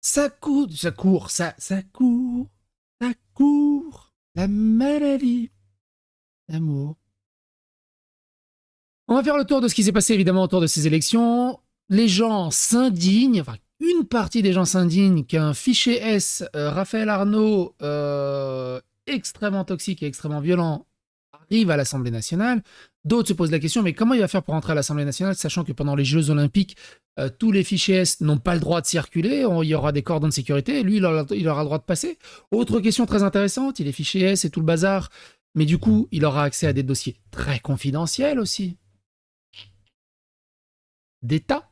ça court, la maladie d'amour. On va faire le tour de ce qui s'est passé évidemment autour de ces élections. Les gens s'indignent, enfin une partie des gens s'indignent qu'un fichier S, Raphaël Arnaud, extrêmement toxique et extrêmement violent, arrive à l'Assemblée nationale. D'autres se posent la question, mais comment il va faire pour entrer à l'Assemblée nationale, sachant que pendant les Jeux Olympiques, tous les fichiers S n'ont pas le droit de circuler, il y aura des cordons de sécurité, et lui, il aura le droit de passer. Autre question très intéressante, il est fiché S et tout le bazar, mais du coup, il aura accès à des dossiers très confidentiels aussi. D'État,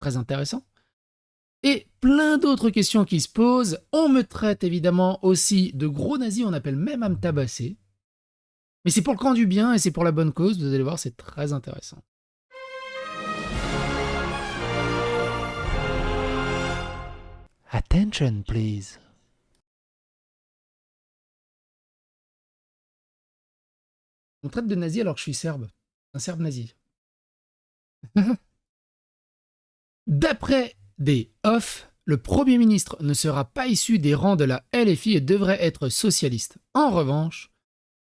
très intéressant. Et plein d'autres questions qui se posent. On me traite évidemment aussi de gros nazi, on appelle même à me tabasser. Mais c'est pour le camp du bien et c'est pour la bonne cause, vous allez voir, c'est très intéressant. Attention, please. On me traite de nazi alors que je suis serbe. Un serbe nazi. D'après des off, le Premier ministre ne sera pas issu des rangs de la LFI et devrait être socialiste. En revanche,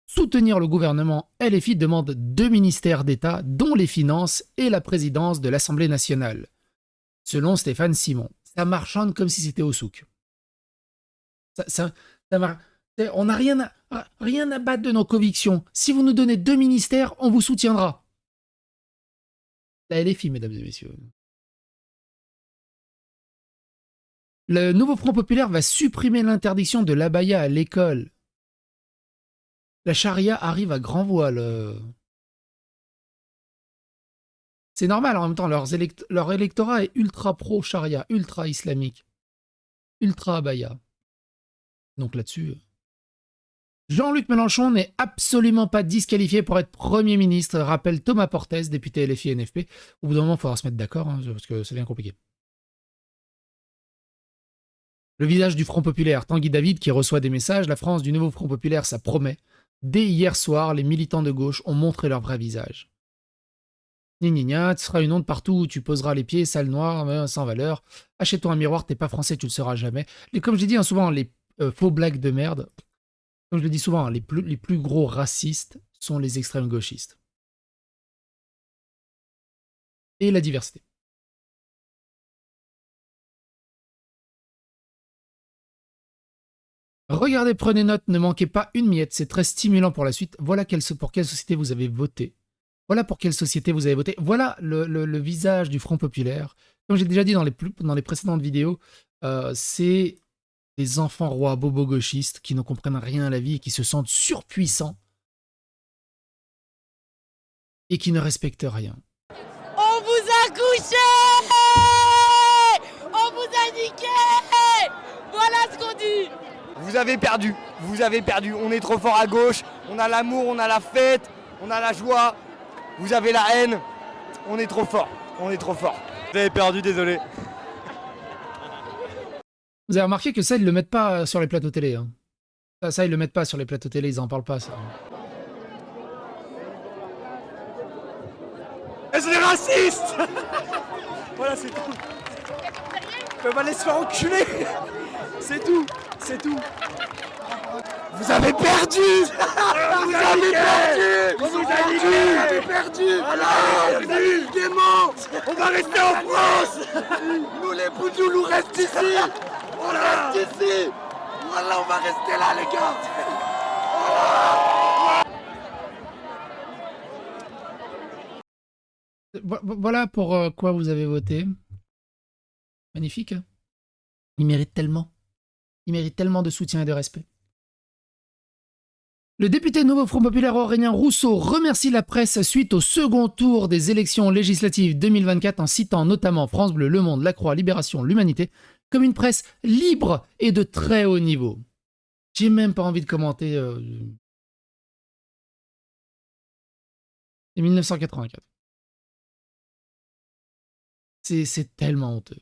soutenir le gouvernement, LFI demande 2 ministères d'État, dont les finances et la présidence de l'Assemblée nationale. Selon Stéphane Simon. Ça marchande comme si c'était au souk. On n'a rien à battre de nos convictions. Si vous nous donnez 2 ministères, on vous soutiendra. La LFI, mesdames et messieurs. Le nouveau Front populaire va supprimer l'interdiction de l'abaya à l'école. La charia arrive à grand voile. C'est normal, en même temps, leur électorat est ultra pro-charia, ultra islamique, ultra abaya. Donc là-dessus... Jean-Luc Mélenchon n'est absolument pas disqualifié pour être Premier ministre, rappelle Thomas Portes, député LFI et NFP. Au bout d'un moment, il faudra se mettre d'accord, parce que ça devient compliqué. Le visage du Front populaire, Tanguy David qui reçoit des messages, la France du nouveau Front populaire, ça promet. Dès hier soir, les militants de gauche ont montré leur vrai visage. Gna, tu seras une honte partout où tu poseras les pieds, sale noir, sans valeur. Achète-toi un miroir, t'es pas français, tu le seras jamais. Comme je dis souvent, les faux blagues de merde, comme je le dis souvent, les plus gros racistes sont les extrêmes gauchistes. Et la diversité. Regardez, prenez note, ne manquez pas une miette, c'est très stimulant pour la suite. Voilà pour quelle société vous avez voté. Voilà pour quelle société vous avez voté. Voilà le visage du Front populaire. Comme j'ai déjà dit dans les précédentes vidéos, c'est des enfants rois bobo-gauchistes qui ne comprennent rien à la vie et qui se sentent surpuissants et qui ne respectent rien. On vous a couché! On vous a niqué! Voilà ce qu'on dit! Vous avez perdu, on est trop fort à gauche, on a l'amour, on a la fête, on a la joie, vous avez la haine, on est trop fort. Vous avez perdu, désolé. Vous avez remarqué que ça, ils le mettent pas sur les plateaux télé. Hein. Ça, ils le mettent pas sur les plateaux télé, ils en parlent pas, ça. Et c'est des racistes. Voilà, c'est tout. Ils peuvent aller se faire enculer. C'est tout. Vous avez perdu. Vous avez perdu. Voilà, vous avez dément. On va rester en France. Nous les boudous, nous restons ici. On reste ici. Voilà, on va rester là, les gars. Voilà pour quoi vous avez voté. Magnifique. Il mérite tellement. Il mérite tellement de soutien et de respect. Le député Nouveau Front populaire Aurélien Rousseau remercie la presse suite au second tour des élections législatives 2024 en citant notamment France Bleu, Le Monde, La Croix, Libération, L'Humanité comme une presse libre et de très haut niveau. J'ai même pas envie de commenter. C'est 1984. C'est tellement honteux.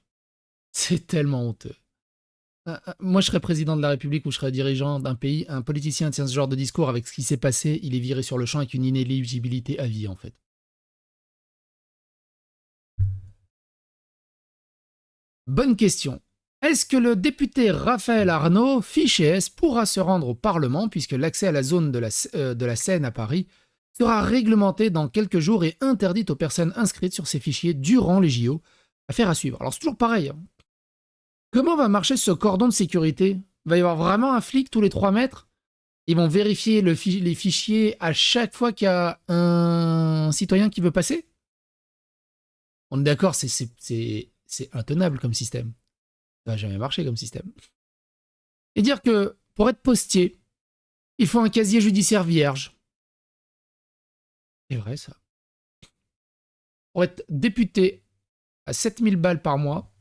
C'est tellement honteux. Moi, je serais président de la République ou je serais dirigeant d'un pays. Un politicien tient ce genre de discours avec ce qui s'est passé, il est viré sur le champ avec une inéligibilité à vie, en fait. Bonne question. Est-ce que le député Raphaël Arnaud, fiché S, pourra se rendre au Parlement puisque l'accès à la zone de la Seine à Paris sera réglementé dans quelques jours et interdit aux personnes inscrites sur ces fichiers durant les JO? Affaire à suivre. Alors c'est toujours pareil. Hein. Comment va marcher ce cordon de sécurité? Il va y avoir vraiment un flic tous les 3 mètres? Ils vont vérifier les fichiers à chaque fois qu'il y a un citoyen qui veut passer? On est d'accord, c'est intenable comme système. Ça n'a jamais marché comme système. Et dire que pour être postier, il faut un casier judiciaire vierge. C'est vrai ça. Pour être député à 7000 balles par mois,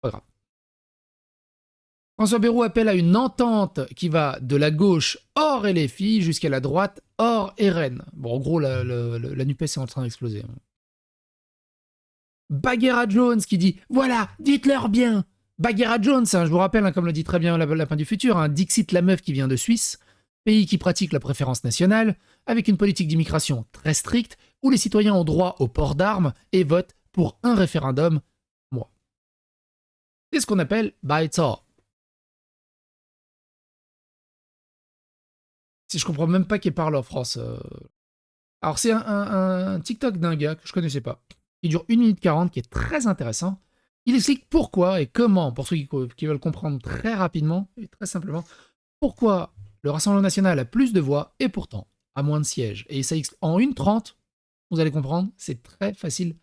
pas grave. François Bayrou appelle à une entente qui va de la gauche hors LFI jusqu'à la droite hors RN. Bon, en gros, la NUPES est en train d'exploser. Bagheera Jones qui dit « Voilà, dites-leur bien !» Bagheera Jones, hein, je vous rappelle, hein, comme le dit très bien Lapin du Futur, hein, Dixit la meuf qui vient de Suisse, pays qui pratique la préférence nationale, avec une politique d'immigration très stricte, où les citoyens ont droit au port d'armes et votent pour un référendum, moi. C'est ce qu'on appelle « by law ». Si je comprends même pas qu'il parle en France. Alors c'est un TikTok d'un gars que je connaissais pas, qui dure 1 minute 40, qui est très intéressant. Il explique pourquoi et comment, pour ceux qui veulent comprendre très rapidement et très simplement, pourquoi le Rassemblement National a plus de voix et pourtant a moins de sièges. Et ça en 1:30, vous allez comprendre, c'est très facile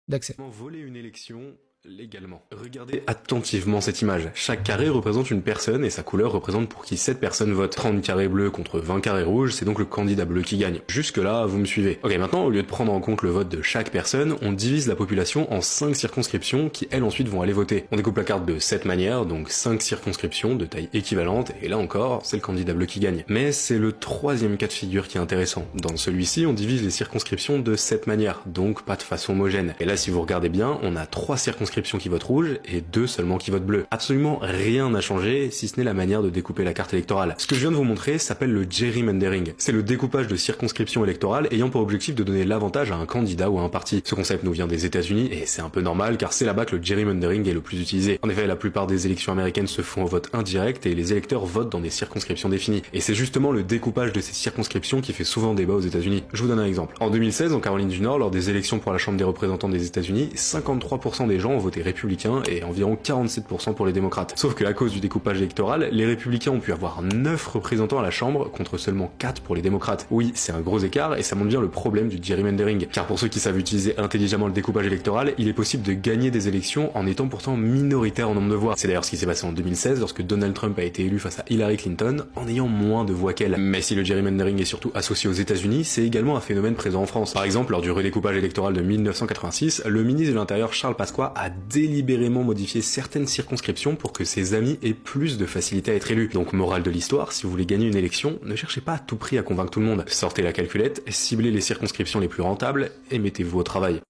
d'accès. Voler une élection légalement. Regardez attentivement cette image. Chaque carré représente une personne et sa couleur représente pour qui cette personne vote. 30 carrés bleus contre 20 carrés rouges, c'est donc le candidat bleu qui gagne. Jusque là, vous me suivez. Ok, maintenant, au lieu de prendre en compte le vote de chaque personne, on divise la population en 5 circonscriptions qui, elles, ensuite vont aller voter. On découpe la carte de cette manière, donc 5 circonscriptions de taille équivalente, et là encore, c'est le candidat bleu qui gagne. Mais c'est le 3e cas de figure qui est intéressant. Dans celui-ci, on divise les circonscriptions de cette manière, donc pas de façon homogène. Et là, si vous regardez bien, on a 3 circonscriptions qui votent rouge et 2 seulement qui votent bleu. Absolument rien n'a changé, si ce n'est la manière de découper la carte électorale. Ce que je viens de vous montrer s'appelle le gerrymandering. C'est le découpage de circonscriptions électorales ayant pour objectif de donner l'avantage à un candidat ou à un parti. Ce concept nous vient des États-Unis et c'est un peu normal car c'est là-bas que le gerrymandering est le plus utilisé. En effet, la plupart des élections américaines se font au vote indirect et les électeurs votent dans des circonscriptions définies. Et c'est justement le découpage de ces circonscriptions qui fait souvent débat aux États-Unis. Je vous donne un exemple. En 2016, en Caroline du Nord, lors des élections pour la Chambre des représentants des États-Unis, 53% des gens ont voté républicain et environ 47% pour les démocrates. Sauf que à cause du découpage électoral, les républicains ont pu avoir 9 représentants à la Chambre contre seulement 4 pour les démocrates. Oui, c'est un gros écart et ça montre bien le problème du gerrymandering. Car pour ceux qui savent utiliser intelligemment le découpage électoral, il est possible de gagner des élections en étant pourtant minoritaire en nombre de voix. C'est d'ailleurs ce qui s'est passé en 2016 lorsque Donald Trump a été élu face à Hillary Clinton en ayant moins de voix qu'elle. Mais si le gerrymandering est surtout associé aux États-Unis, c'est également un phénomène présent en France. Par exemple, lors du redécoupage électoral de 1986, le ministre de l'Intérieur Charles Pasqua a délibérément modifier certaines circonscriptions pour que ses amis aient plus de facilité à être élus. Donc morale de l'histoire, si vous voulez gagner une élection, ne cherchez pas à tout prix à convaincre tout le monde. Sortez la calculette, ciblez les circonscriptions les plus rentables et mettez-vous au travail.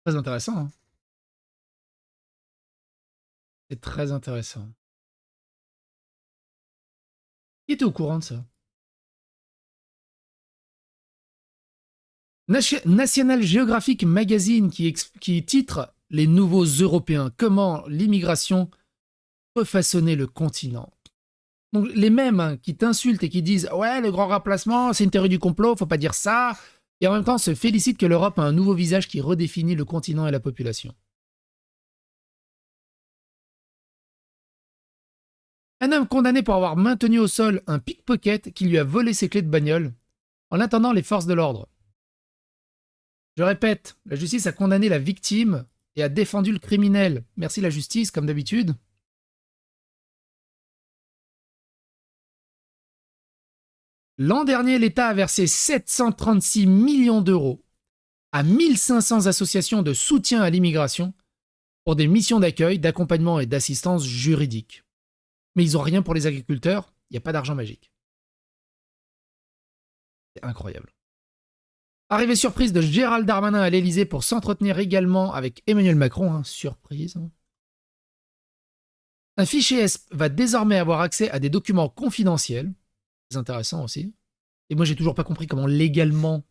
Très intéressant. Hein. C'est très intéressant. Qui était au courant de ça? National Geographic Magazine qui titre « Les nouveaux Européens, comment l'immigration peut façonner le continent ». Donc les mêmes hein, qui t'insultent et qui disent « Ouais, le grand remplacement, c'est une théorie du complot, faut pas dire ça », et en même temps se félicitent que l'Europe a un nouveau visage qui redéfinit le continent et la population. Un homme condamné pour avoir maintenu au sol un pickpocket qui lui a volé ses clés de bagnole en attendant les forces de l'ordre. Je répète, la justice a condamné la victime et a défendu le criminel. Merci la justice, comme d'habitude. L'an dernier, l'État a versé 736 millions d'euros à 1500 associations de soutien à l'immigration pour des missions d'accueil, d'accompagnement et d'assistance juridique. Mais ils n'ont rien pour les agriculteurs, il n'y a pas d'argent magique. C'est incroyable. Arrivée surprise de Gérald Darmanin à l'Élysée pour s'entretenir également avec Emmanuel Macron, hein, surprise. Un fichier S va désormais avoir accès à des documents confidentiels, c'est intéressant aussi. Et moi j'ai toujours pas compris comment légalement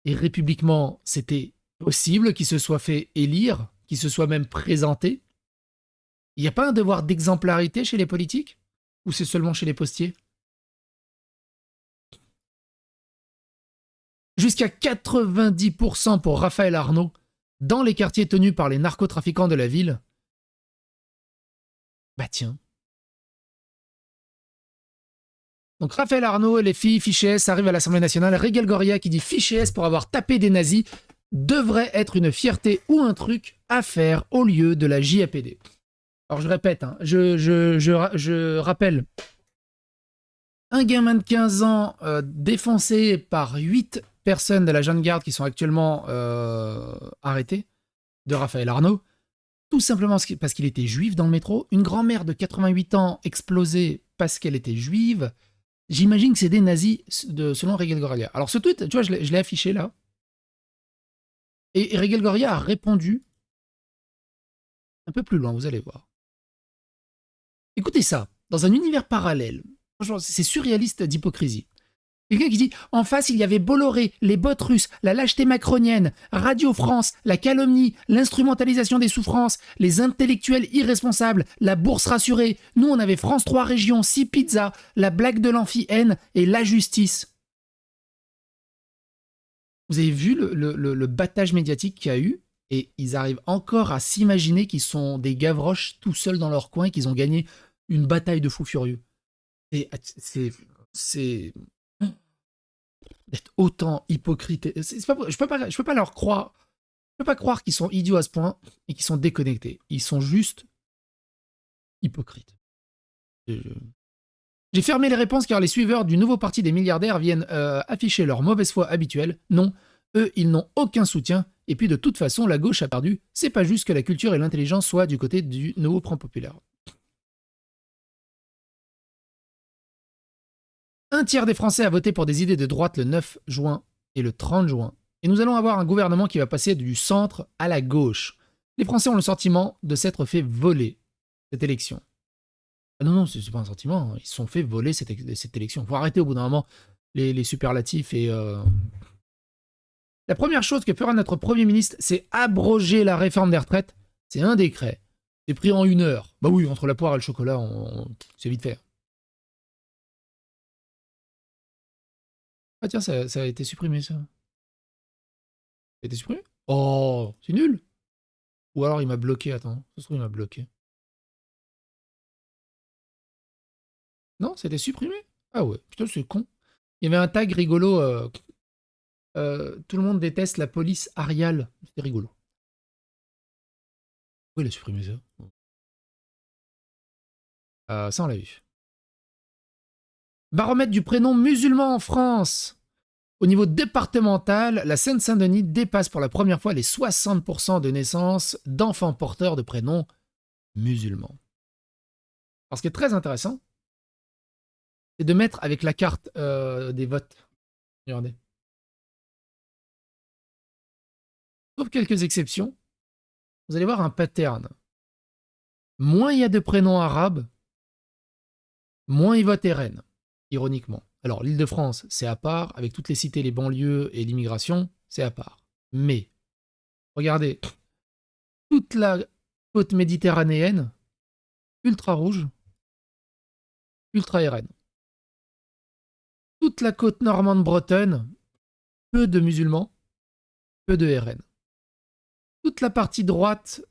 et républiquement c'était possible qu'il se soit fait élire qui se soit même présenté. Il n'y a pas un devoir d'exemplarité chez les politiques? Ou c'est seulement chez les postiers? Jusqu'à 90% pour Raphaël Arnaud, dans les quartiers tenus par les narcotrafiquants de la ville. Bah tiens. Donc Raphaël Arnaud et les filles fiché S arrivent à l'Assemblée nationale. Régel Goria qui dit fiché S pour avoir tapé des nazis devrait être une fierté ou un truc à faire au lieu de la JAPD. Alors je répète, hein, je rappelle, un gamin de 15 ans défoncé par 8 personnes de la Jeune Garde qui sont actuellement arrêtées, de Raphaël Arnaud, tout simplement parce qu'il était juif dans le métro. Une grand-mère de 88 ans explosée parce qu'elle était juive. J'imagine que c'est des nazis selon Régel Goria. Alors ce tweet, tu vois, je l'ai affiché là. Et Régel Goria a répondu un peu plus loin, vous allez voir. Écoutez ça, dans un univers parallèle, franchement, c'est surréaliste d'hypocrisie. Quelqu'un qui dit « En face, il y avait Bolloré, les bottes russes, la lâcheté macronienne, Radio France, la calomnie, l'instrumentalisation des souffrances, les intellectuels irresponsables, la bourse rassurée. Nous, on avait France 3 régions, 6 pizzas, la blague de l'amphi-haine et la justice. » Vous avez vu le battage médiatique qu'il y a eu? Et ils arrivent encore à s'imaginer qu'ils sont des gavroches tout seuls dans leur coin et qu'ils ont gagné une bataille de fous furieux. C'est d'être autant hypocrite. Je peux pas leur croire. Je peux pas croire qu'ils sont idiots à ce point et qu'ils sont déconnectés. Ils sont juste hypocrites. J'ai fermé les réponses car les suiveurs du nouveau parti des milliardaires viennent afficher leur mauvaise foi habituelle. Non, eux, ils n'ont aucun soutien. Et puis de toute façon, la gauche a perdu. C'est pas juste que la culture et l'intelligence soient du côté du nouveau Front populaire. Un tiers des Français a voté pour des idées de droite le 9 juin et le 30 juin. Et nous allons avoir un gouvernement qui va passer du centre à la gauche. Les Français ont le sentiment de s'être fait voler cette élection. Ah non, c'est pas un sentiment. Ils se sont fait voler cette élection. Il faut arrêter au bout d'un moment les superlatifs et... La première chose que fera notre Premier ministre, c'est abroger la réforme des retraites. C'est un décret. C'est pris en 1 heure. Bah oui, entre la poire et le chocolat, c'est vite fait. Ah tiens, ça a été supprimé, ça. Ça a été supprimé? Oh, c'est nul. Ou alors il m'a bloqué, attends. Ça se trouve, il m'a bloqué. Non, c'était supprimé? Ah ouais, putain, c'est con. Il y avait un tag rigolo... tout le monde déteste la police Arial. C'était rigolo. Pourquoi il a supprimé ça? Ça, on l'a vu. Baromètre du prénom musulman en France. Au niveau départemental, la Seine-Saint-Denis dépasse pour la première fois les 60% de naissances d'enfants porteurs de prénoms musulmans. Alors, ce qui est très intéressant, c'est de mettre avec la carte des votes. Regardez. Sauf quelques exceptions, vous allez voir un pattern. Moins il y a de prénoms arabes, moins ils votent RN, ironiquement. Alors l'Île-de-France, c'est à part, avec toutes les cités, les banlieues et l'immigration, c'est à part. Mais, regardez, toute la côte méditerranéenne, ultra rouge, ultra RN. Toute la côte normande bretonne, peu de musulmans, peu de RN. Toute la partie droite,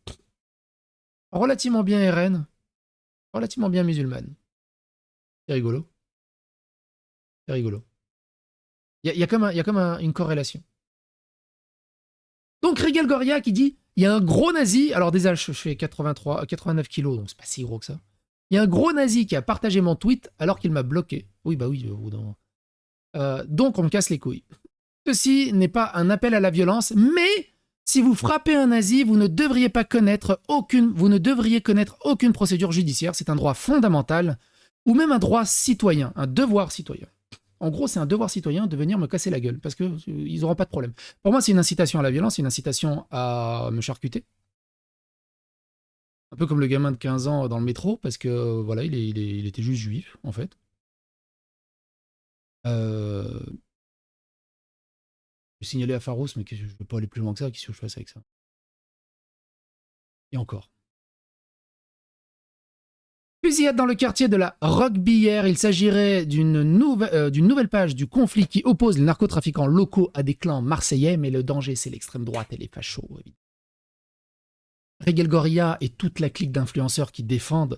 relativement bien RN, relativement bien musulmane. C'est rigolo. C'est rigolo. Il y a comme une corrélation. Donc Régel Goria qui dit, il y a un gros nazi, alors déjà je fais 89 kilos, donc c'est pas si gros que ça. Il y a un gros nazi qui a partagé mon tweet alors qu'il m'a bloqué. Oui, bah oui, donc on me casse les couilles. Ceci n'est pas un appel à la violence, mais si vous frappez un nazi, vous ne devriez connaître aucune procédure judiciaire. C'est un droit fondamental, ou même un droit citoyen, un devoir citoyen. En gros, c'est un devoir citoyen de venir me casser la gueule, parce qu'ils n'auront pas de problème. Pour moi, c'est une incitation à la violence, c'est une incitation à me charcuter. Un peu comme le gamin de 15 ans dans le métro, parce que voilà, il était juste juif, en fait. Je vais signaler à Pharos, mais je ne vais pas aller plus loin que ça, qu'est-ce que je fasse avec ça? Et encore. Fusillade dans le quartier de la Roquebillière. Il s'agirait d'une nouvelle page du conflit qui oppose les narcotrafiquants locaux à des clans marseillais, mais le danger, c'est l'extrême droite et les fachos. Reguel Gorilla et toute la clique d'influenceurs qui défendent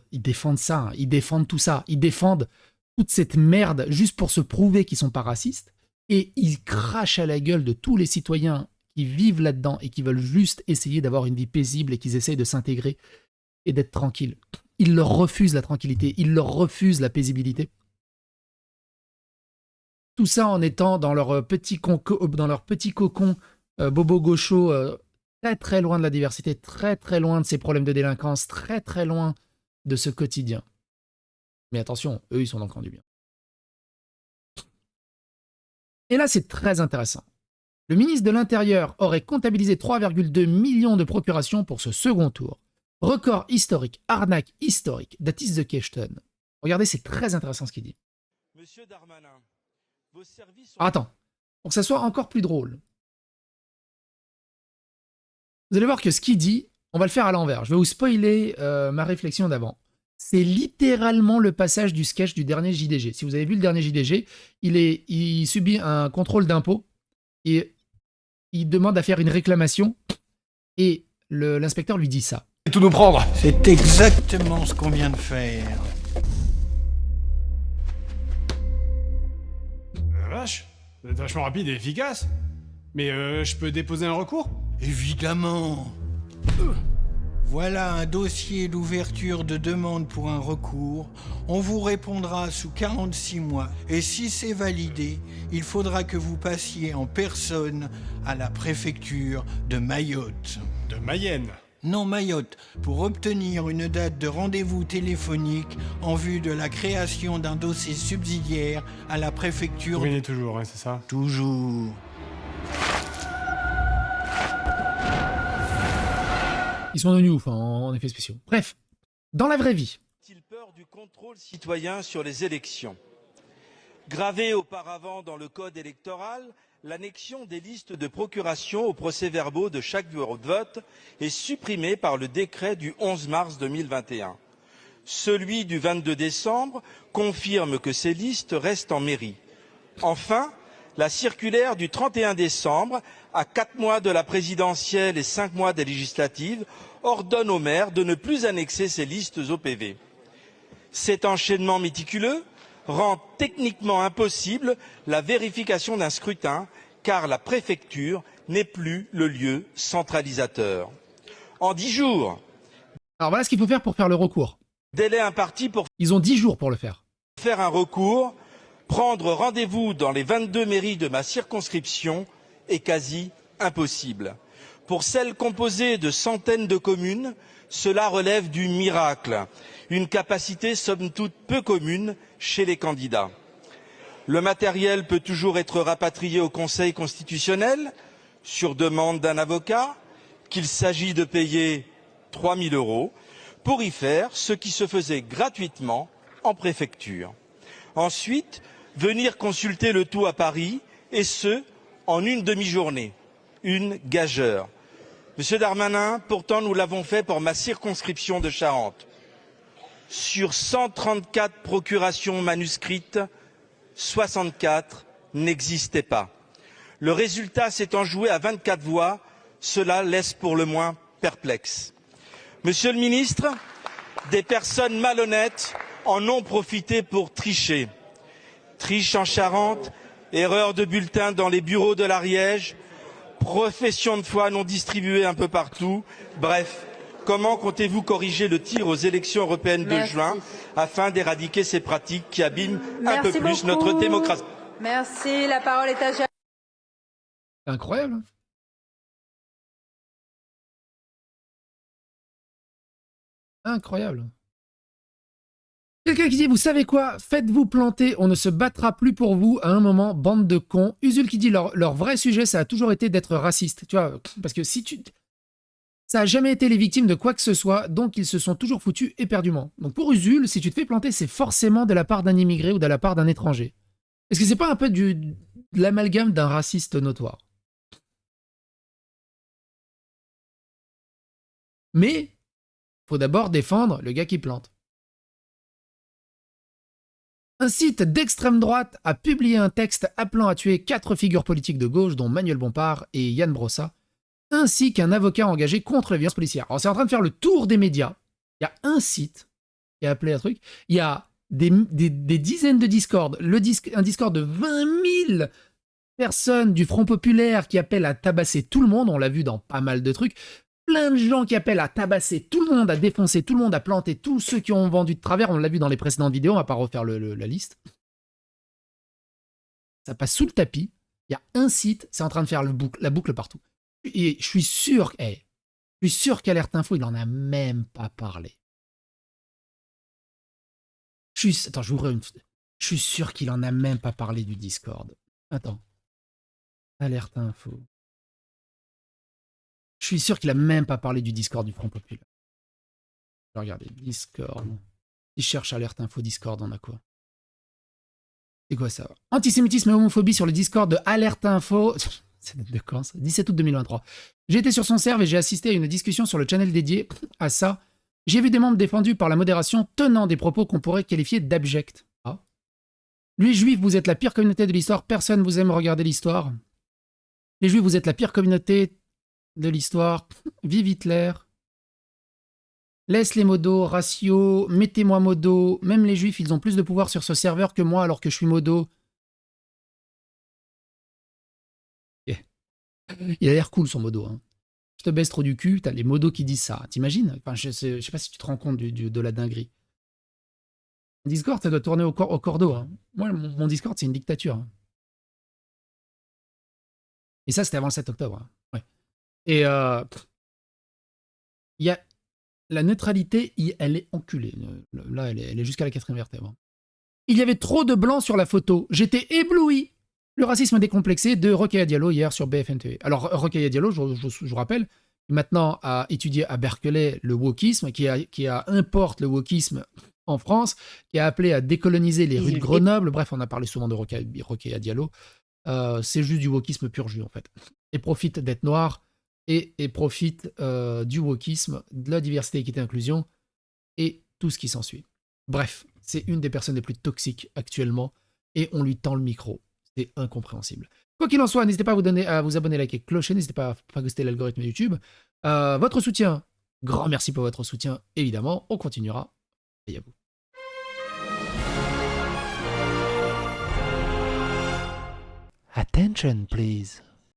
ça, hein. Ils défendent tout ça, ils défendent toute cette merde juste pour se prouver qu'ils sont pas racistes, et ils crachent à la gueule de tous les citoyens qui vivent là-dedans et qui veulent juste essayer d'avoir une vie paisible et qui essayent de s'intégrer et d'être tranquilles. Ils leur refusent la tranquillité, ils leur refusent la paisibilité. Tout ça en étant dans leur petit cocon bobo gaucho, très très loin de la diversité, très très loin de ces problèmes de délinquance, très très loin de ce quotidien. Mais attention, eux ils sont dans le camp du bien. Et là c'est très intéressant. Le ministre de l'Intérieur aurait comptabilisé 3,2 millions de procurations pour ce second tour. Record historique, arnaque historique, that is the question. Regardez, c'est très intéressant ce qu'il dit. Monsieur Darmanin, vos services sont... Attends, pour que ça soit encore plus drôle. Vous allez voir que ce qu'il dit, on va le faire à l'envers. Je vais vous spoiler ma réflexion d'avant. C'est littéralement le passage du sketch du dernier JDG. Si vous avez vu le dernier JDG, il subit un contrôle d'impôt et il demande à faire une réclamation et l'inspecteur lui dit ça. Et tout nous prendre. C'est exactement ce qu'on vient de faire. La vache, vous êtes vachement rapide et efficace. Mais je peux déposer un recours? Évidemment. Voilà un dossier d'ouverture de demande pour un recours. On vous répondra sous 46 mois. Et si c'est validé, il faudra que vous passiez en personne à la préfecture de Mayotte. De Mayenne. Non, Mayotte, pour obtenir une date de rendez-vous téléphonique en vue de la création d'un dossier subsidiaire à la préfecture. Vous venez toujours, hein, c'est ça? Toujours. Ils sont devenus ouf en effets spéciaux. Bref, dans la vraie vie. A-t-il peur du contrôle citoyen sur les élections? Gravé auparavant dans le code électoral, l'annexion des listes de procuration aux procès-verbaux de chaque bureau de vote est supprimée par le décret du 11 mars 2021. Celui du 22 décembre confirme que ces listes restent en mairie. Enfin, la circulaire du 31 décembre, à 4 mois de la présidentielle et 5 mois des législatives, ordonne aux maires de ne plus annexer ces listes au PV. Cet enchaînement méticuleux rend techniquement impossible la vérification d'un scrutin, car la préfecture n'est plus le lieu centralisateur. En 10 jours, Alors voilà ce qu'il faut faire pour faire le recours. délai imparti pour Ils ont 10 jours pour le faire. faire un recours, prendre rendez-vous dans les 22 mairies de ma circonscription est quasi impossible. Pour celles composées de centaines de communes, cela relève du miracle, une capacité somme toute peu commune chez les candidats. Le matériel peut toujours être rapatrié au Conseil constitutionnel sur demande d'un avocat, qu'il s'agit de payer 3 000 € pour y faire ce qui se faisait gratuitement en préfecture. Ensuite, venir consulter le tout à Paris, et ce, en une demi-journée. Une gageure. Monsieur Darmanin, pourtant nous l'avons fait pour ma circonscription de Charente. Sur 134 procurations manuscrites, 64 n'existaient pas. Le résultat s'étant joué à 24 voix, cela laisse pour le moins perplexe. Monsieur le ministre, des personnes malhonnêtes en ont profité pour tricher. Triche en Charente, erreur de bulletin dans les bureaux de l'Ariège, profession de foi non distribuée un peu partout. Bref, comment comptez-vous corriger le tir aux élections européennes de juin afin d'éradiquer ces pratiques qui abîment un peu plus notre démocratie? Merci, la parole est à Gérard. C'est incroyable. Incroyable. Quelqu'un qui dit, vous savez quoi, faites-vous planter, on ne se battra plus pour vous à un moment, bande de cons. Usul qui dit, leur vrai sujet, ça a toujours été d'être raciste. Tu vois, parce que si tu... Ça a jamais été les victimes de quoi que ce soit, donc ils se sont toujours foutus éperdument. Donc pour Usul, si tu te fais planter, c'est forcément de la part d'un immigré ou de la part d'un étranger. Est-ce que c'est pas un peu de l'amalgame d'un raciste notoire? Mais Faut d'abord défendre le gars qui plante. Un site d'extrême droite a publié un texte appelant à tuer 4 figures politiques de gauche, dont Manuel Bompard et Yann Brossa, ainsi qu'un avocat engagé contre les violences policières. Alors c'est en train de faire le tour des médias. Il y a un site qui a appelé un truc. Il y a des dizaines de Discord. Un Discord de 20 000 personnes du Front Populaire qui appellent à tabasser tout le monde. On l'a vu dans pas mal de trucs. Plein de gens qui appellent à tabasser tout le monde, à défoncer tout le monde, à planter tous ceux qui ont vendu de travers. On l'a vu dans les précédentes vidéos, on va pas refaire la liste. Ça passe sous le tapis. Il y a un site, c'est en train de faire la boucle partout. Et je suis sûr, qu'Alerte Info, il en a même pas parlé. Attends, j'ouvre une... Je suis sûr qu'il en a même pas parlé du Discord. Attends. Alerte Info. Je suis sûr qu'il a même pas parlé du Discord du Front Populaire. Regardez, Discord. Il cherche Alerte Info Discord, on a quoi? C'est quoi ça? Antisémitisme et homophobie sur le Discord de Alerte Info. C'est de quand ça? 17 août 2023. J'ai été sur son serve et j'ai assisté à une discussion sur le channel dédié à ça. J'ai vu des membres défendus par la modération tenant des propos qu'on pourrait qualifier d'abjects. Ah. Les Juifs, vous êtes la pire communauté de l'histoire. Personne vous aime regarder l'histoire. Les Juifs, vous êtes la pire communauté de l'histoire. Vive Hitler. Laisse les modos, ratio, mettez-moi modo. Même les Juifs, ils ont plus de pouvoir sur ce serveur que moi alors que je suis modo. Yeah. Il a l'air cool son modo. Hein. Je te baisse trop du cul, t'as les modos qui disent ça. T'imagines? Enfin, je sais pas si tu te rends compte de la dinguerie. Discord, ça doit tourner au cordeau. Hein. Moi, mon Discord, c'est une dictature. Hein. Et ça, c'était avant le 7 octobre. Hein. Ouais. Et il y a la neutralité, elle est enculée. Là, elle est jusqu'à la 4e vertèbre. Il y avait trop de blancs sur la photo. J'étais ébloui. Le racisme décomplexé de Rokhaya Diallo hier sur BFM TV. Alors, Rokhaya Diallo, je vous rappelle, maintenant a étudié à Berkeley le wokisme, qui importe le wokisme en France, qui a appelé à décoloniser les rues de Grenoble. Bref, on a parlé souvent de Rokhaya Diallo. C'est juste du wokisme pur jus, en fait. Et profite d'être noir et profite du wokisme, de la diversité, équité, inclusion et tout ce qui s'ensuit. Bref, c'est une des personnes les plus toxiques actuellement et on lui tend le micro. C'est incompréhensible. Quoi qu'il en soit, n'hésitez pas à vous abonner, liker, clocher, n'hésitez pas à phagoster l'algorithme YouTube. Votre soutien, grand merci pour votre soutien, évidemment. On continuera. Et à vous. Attention, please.